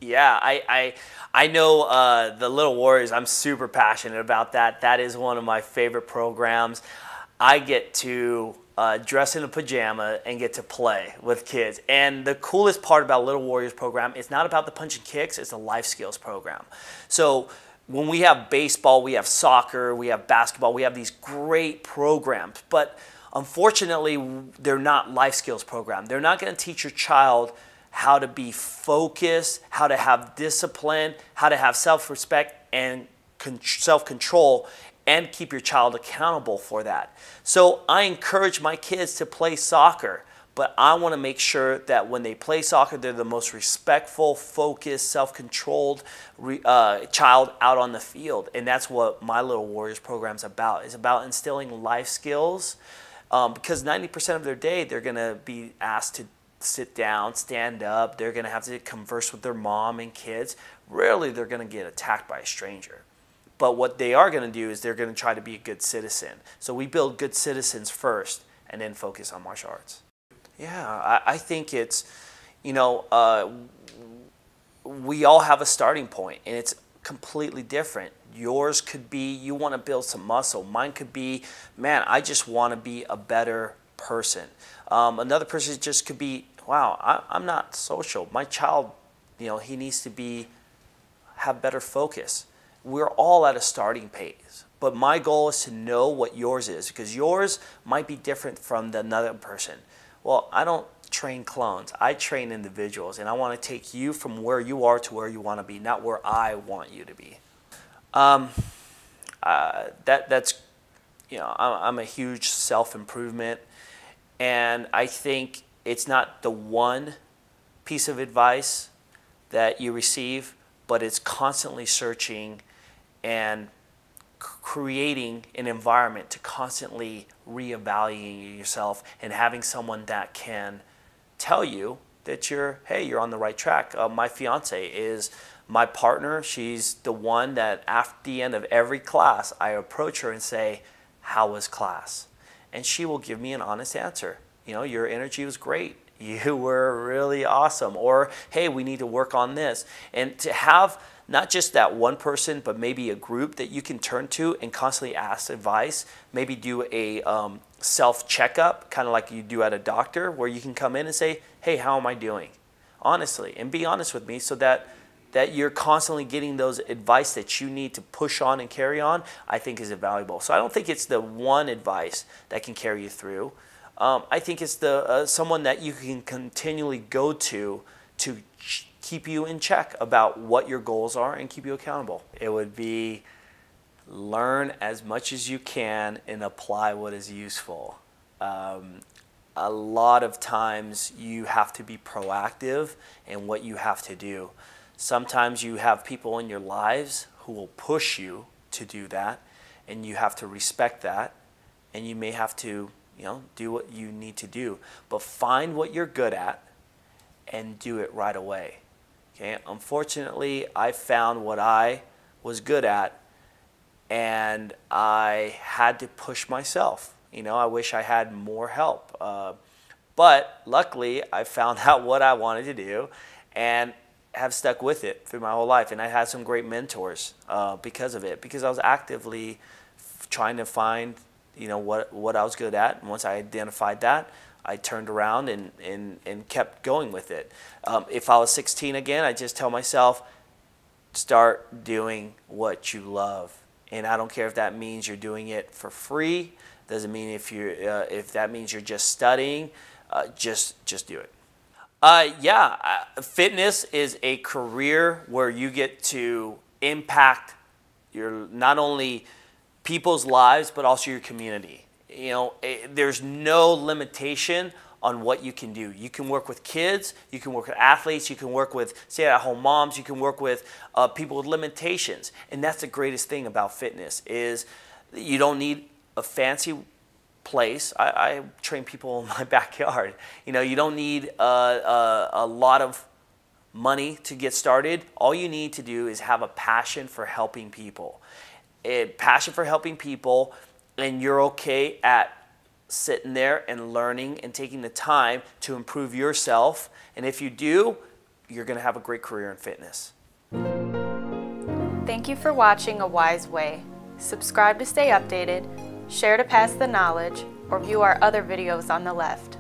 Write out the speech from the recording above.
Yeah, I know the Little Warriors. I'm super passionate about that. That is one of my favorite programs. I get to dress in a pajama and get to play with kids. And the coolest part about Little Warriors program is not about the punch and kicks, it's a life skills program. So when we have baseball, we have soccer, we have basketball, we have these great programs. But unfortunately, they're not life skills programs. They're not going to teach your child how to be focused, how to have discipline, how to have self-respect and self-control, and keep your child accountable for that. So I encourage my kids to play soccer, but I want to make sure that when they play soccer, they're the most respectful, focused, self-controlled child out on the field. And that's what my Little Warriors program is about. It's about instilling life skills because 90% of their day, they're going to be asked to sit down, stand up. They're going to have to converse with their mom and kids. Rarely they're going to get attacked by a stranger. But what they are going to do is they're going to try to be a good citizen. So we build good citizens first and then focus on martial arts. Yeah, I think it's, you know, we all have a starting point and it's completely different. Yours could be you want to build some muscle. Mine could be, man, I just want to be a better person. Another person just could be, wow, I'm not social. My child, you know, he needs to have better focus. We're all at a starting pace, but my goal is to know what yours is because yours might be different from another person. Well, I don't train clones. I train individuals, and I want to take you from where you are to where you want to be, not where I want you to be. That's, you know, I'm a huge self-improvement. And I think it's not the one piece of advice that you receive, but it's constantly searching and creating an environment to constantly reevaluating yourself and having someone that can tell you that hey, you're on the right track. My fiance is my partner. She's the one that at the end of every class, I approach her and say, how was class? And she will give me an honest answer. You know, your energy was great. You were really awesome. Or, hey, we need to work on this. And to have not just that one person, but maybe a group that you can turn to and constantly ask advice, maybe do a self-checkup, kind of like you do at a doctor, where you can come in and say, hey, how am I doing? Honestly, and be honest with me so that you're constantly getting those advice that you need to push on and carry on, I think is invaluable. So I don't think it's the one advice that can carry you through. I think it's the someone that you can continually go to keep you in check about what your goals are and keep you accountable. It would be learn as much as you can and apply what is useful. A lot of times you have to be proactive in what you have to do. Sometimes you have people in your lives who will push you to do that, and you have to respect that, and you may have to, you know, do what you need to do. But find what you're good at and do it right away. Okay? Unfortunately, I found what I was good at, and I had to push myself. You know, I wish I had more help. But luckily, I found out what I wanted to do, and have stuck with it through my whole life. And I had some great mentors because of it, because I was actively trying to find, you know, what I was good at. And once I identified that, I turned around and kept going with it. If I was 16 again, I just tell myself, start doing what you love. And I don't care if that means you're doing it for free. Doesn't mean if that means you're just studying, just do it. Fitness is a career where you get to impact your not only people's lives but also your community. You know, there's no limitation on what you can do. You can work with kids, you can work with athletes, you can work with stay-at-home moms, you can work with people with limitations. And that's the greatest thing about fitness is you don't need a fancy place. I train people in my backyard. You know, you don't need a lot of money to get started. All you need to do is have a passion for helping people. Passion for helping people, and you're okay at sitting there and learning and taking the time to improve yourself. And if you do, you're going to have a great career in fitness. Thank you for watching A Wise Way. Subscribe to stay updated, share to pass the knowledge, or view our other videos on the left.